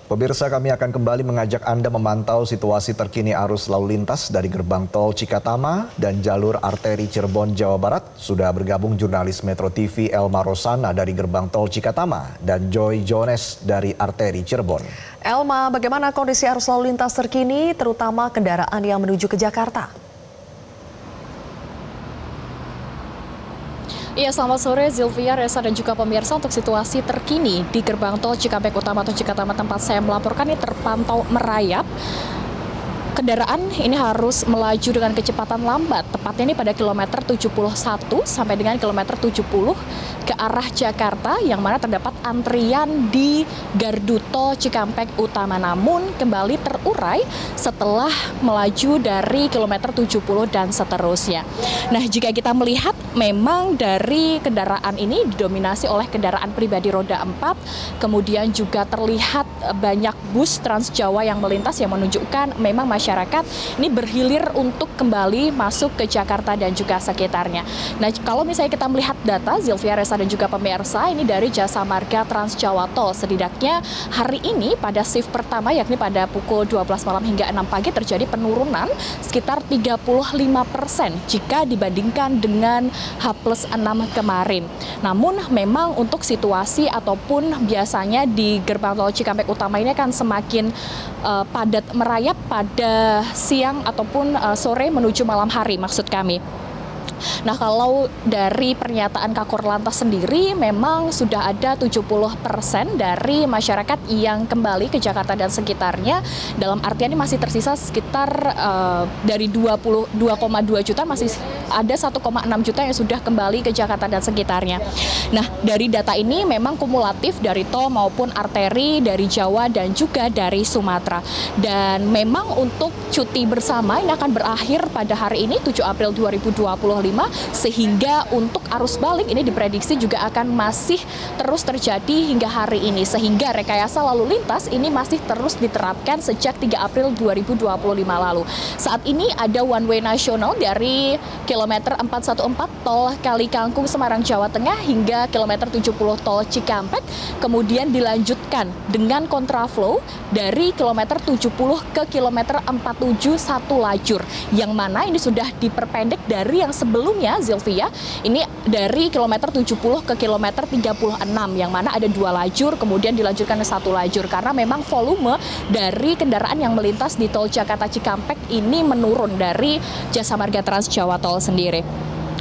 Pemirsa, kami akan kembali mengajak Anda memantau situasi terkini arus lalu lintas dari gerbang tol Cikatama dan jalur arteri Cirebon, Jawa Barat. Sudah bergabung jurnalis Metro TV Elma Rosana dari gerbang tol Cikatama dan Joy Jones dari arteri Cirebon. Elma, bagaimana kondisi arus lalu lintas terkini, terutama kendaraan yang menuju ke Jakarta? Iya, selamat sore Zilvia, Resa dan juga pemirsa. Untuk situasi terkini di gerbang tol Cikampek Utama atau Cikatama tempat saya melaporkan ini terpantau merayap. Kendaraan ini harus melaju dengan kecepatan lambat, tepatnya ini pada kilometer 71 sampai dengan kilometer 70 ke arah Jakarta, yang mana terdapat antrian di gardu tol Cikampek Utama, namun kembali terurai setelah melaju dari kilometer 70 dan seterusnya. Nah, jika kita melihat memang dari kendaraan ini didominasi oleh kendaraan pribadi roda 4, kemudian juga terlihat banyak bus Transjawa yang melintas yang menunjukkan memang masyarakat ini berhilir untuk kembali masuk ke Jakarta dan juga sekitarnya. Nah, kalau misalnya kita melihat data Zilvia, Resa dan juga pemirsa, ini dari Jasa Marga Transjawa Tol, setidaknya hari ini pada shift pertama yakni pada pukul 12 malam hingga 6 pagi terjadi penurunan sekitar 35% jika dibandingkan dengan H+6 kemarin. Namun memang untuk situasi ataupun biasanya di gerbang tol Cikampek Utama ini akan semakin padat merayap pada siang ataupun sore menuju malam hari, maksud kami. Nah, kalau dari pernyataan Kakor Lantas sendiri, memang sudah ada 70% dari masyarakat yang kembali ke Jakarta dan sekitarnya. Dalam artian ini masih tersisa sekitar dari 2,2 juta, masih ada 1,6 juta yang sudah kembali ke Jakarta dan sekitarnya. Nah, dari data ini memang kumulatif dari tol maupun arteri dari Jawa dan juga dari Sumatera. Dan memang untuk cuti bersama ini akan berakhir pada hari ini 7 April 2025, sehingga untuk arus balik ini diprediksi juga akan masih terus terjadi hingga hari ini, sehingga rekayasa lalu lintas ini masih terus diterapkan sejak 3 April 2025 lalu. Saat ini ada one way nasional dari kilometer 414 tol Kali Kangkung Semarang Jawa Tengah hingga kilometer 70 tol Cikampek, kemudian dilanjutkan dengan kontraflow dari kilometer 70 ke kilometer 47 satu lajur, yang mana ini sudah diperpendek dari yang sebelumnya, Zilvia, ini dari kilometer 70 ke kilometer 36, yang mana ada 2 lajur, kemudian dilanjutkan ke 1 lajur, karena memang volume dari kendaraan yang melintas di tol Jakarta Cikampek ini menurun dari Jasa Marga Transjawa Tol sendiri.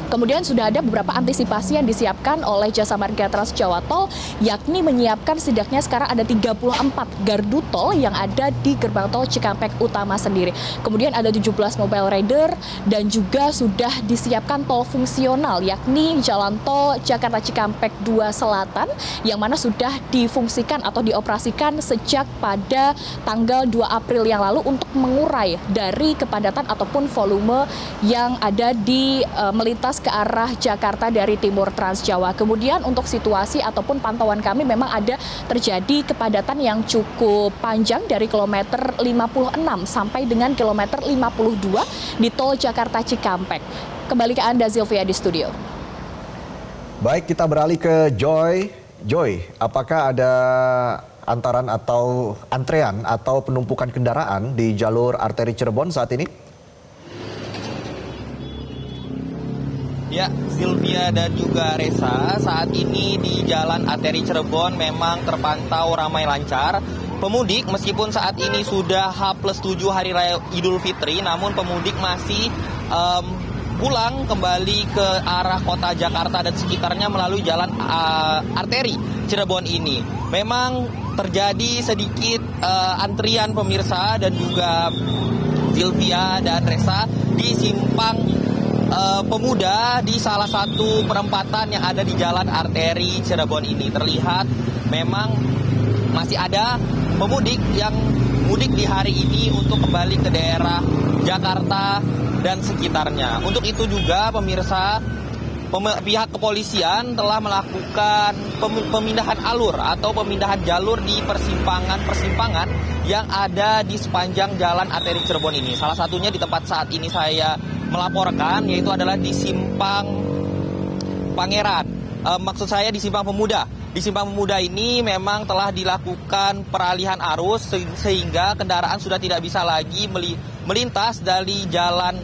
Kemudian sudah ada beberapa antisipasi yang disiapkan oleh Jasa Marga Transjawa Tol, yakni menyiapkan setidaknya sekarang ada 34 gardu tol yang ada di gerbang tol Cikampek Utama sendiri. Kemudian ada 17 mobile rider dan juga sudah disiapkan tol fungsional, yakni jalan tol Jakarta Cikampek 2 Selatan, yang mana sudah difungsikan atau dioperasikan sejak pada tanggal 2 April yang lalu untuk mengurai dari kepadatan ataupun volume yang ada di melintas ke arah Jakarta dari timur Transjawa. Kemudian untuk situasi ataupun pantauan kami memang ada terjadi kepadatan yang cukup panjang dari kilometer 56 sampai dengan kilometer 52 di tol Jakarta Cikampek. Kembali ke Anda, Zilvia, di studio. Baik, kita beralih ke Joy. Joy, apakah ada antaran atau antrean atau penumpukan kendaraan di jalur arteri Cirebon saat ini? Ya, Zilvia dan juga Resa, saat ini di Jalan Arteri Cirebon memang terpantau ramai lancar. Pemudik meskipun saat ini sudah H+7 Hari Raya Idul Fitri, namun pemudik masih pulang kembali ke arah kota Jakarta dan sekitarnya melalui jalan arteri Cirebon ini. Memang terjadi sedikit antrian pemirsa dan juga Zilvia dan Resa di simpang Pemuda di salah satu perempatan yang ada di jalan arteri Cirebon ini. Terlihat memang masih ada pemudik yang mudik di hari ini untuk kembali ke daerah Jakarta dan sekitarnya. Untuk itu juga pemirsa, pihak kepolisian telah melakukan pemindahan alur atau pemindahan jalur di persimpangan yang ada di sepanjang jalan arteri Cirebon ini. Salah satunya di tempat saat ini saya melaporkan, yaitu adalah di Simpang Pangeran. Maksud saya di Simpang Pemuda. di Simpang Pemuda ini memang telah dilakukan peralihan arus sehingga kendaraan sudah tidak bisa lagi melintas dari jalan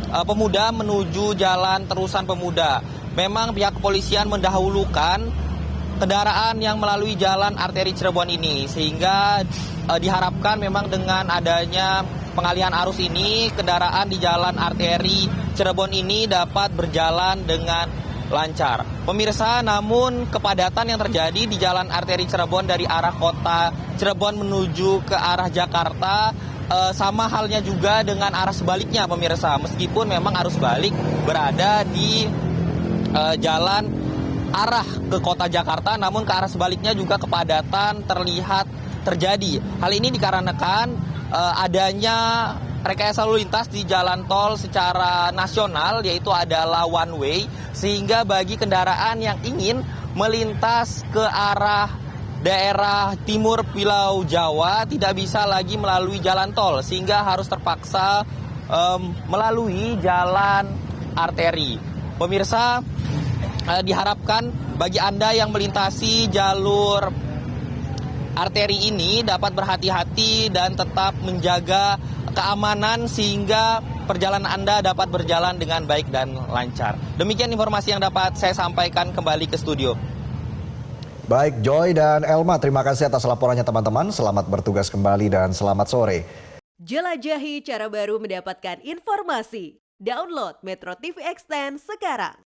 Pemuda menuju jalan Terusan Pemuda. Memang pihak kepolisian mendahulukan kendaraan yang melalui jalan arteri Cirebon ini sehingga diharapkan memang dengan adanya pengalihan arus ini kendaraan di jalan arteri Cirebon ini dapat berjalan dengan lancar. Pemirsa, namun kepadatan yang terjadi di jalan arteri Cirebon dari arah kota Cirebon menuju ke arah Jakarta sama halnya juga dengan arah sebaliknya pemirsa. Meskipun memang arus balik berada di jalan arah ke kota Jakarta, namun ke arah sebaliknya juga kepadatan terlihat terjadi. Hal ini dikarenakan adanya rekayasa lalu lintas di jalan tol secara nasional, yaitu adalah one way, sehingga bagi kendaraan yang ingin melintas ke arah daerah timur Pulau Jawa tidak bisa lagi melalui jalan tol, sehingga harus terpaksa melalui jalan arteri. Pemirsa, diharapkan bagi Anda yang melintasi jalur arteri ini dapat berhati-hati dan tetap menjaga keamanan sehingga perjalanan Anda dapat berjalan dengan baik dan lancar. Demikian informasi yang dapat saya sampaikan, kembali ke studio. Baik, Joy dan Elma, terima kasih atas laporannya teman-teman. Selamat bertugas kembali dan selamat sore. Jelajahi cara baru mendapatkan informasi. Download Metro TV Extend sekarang.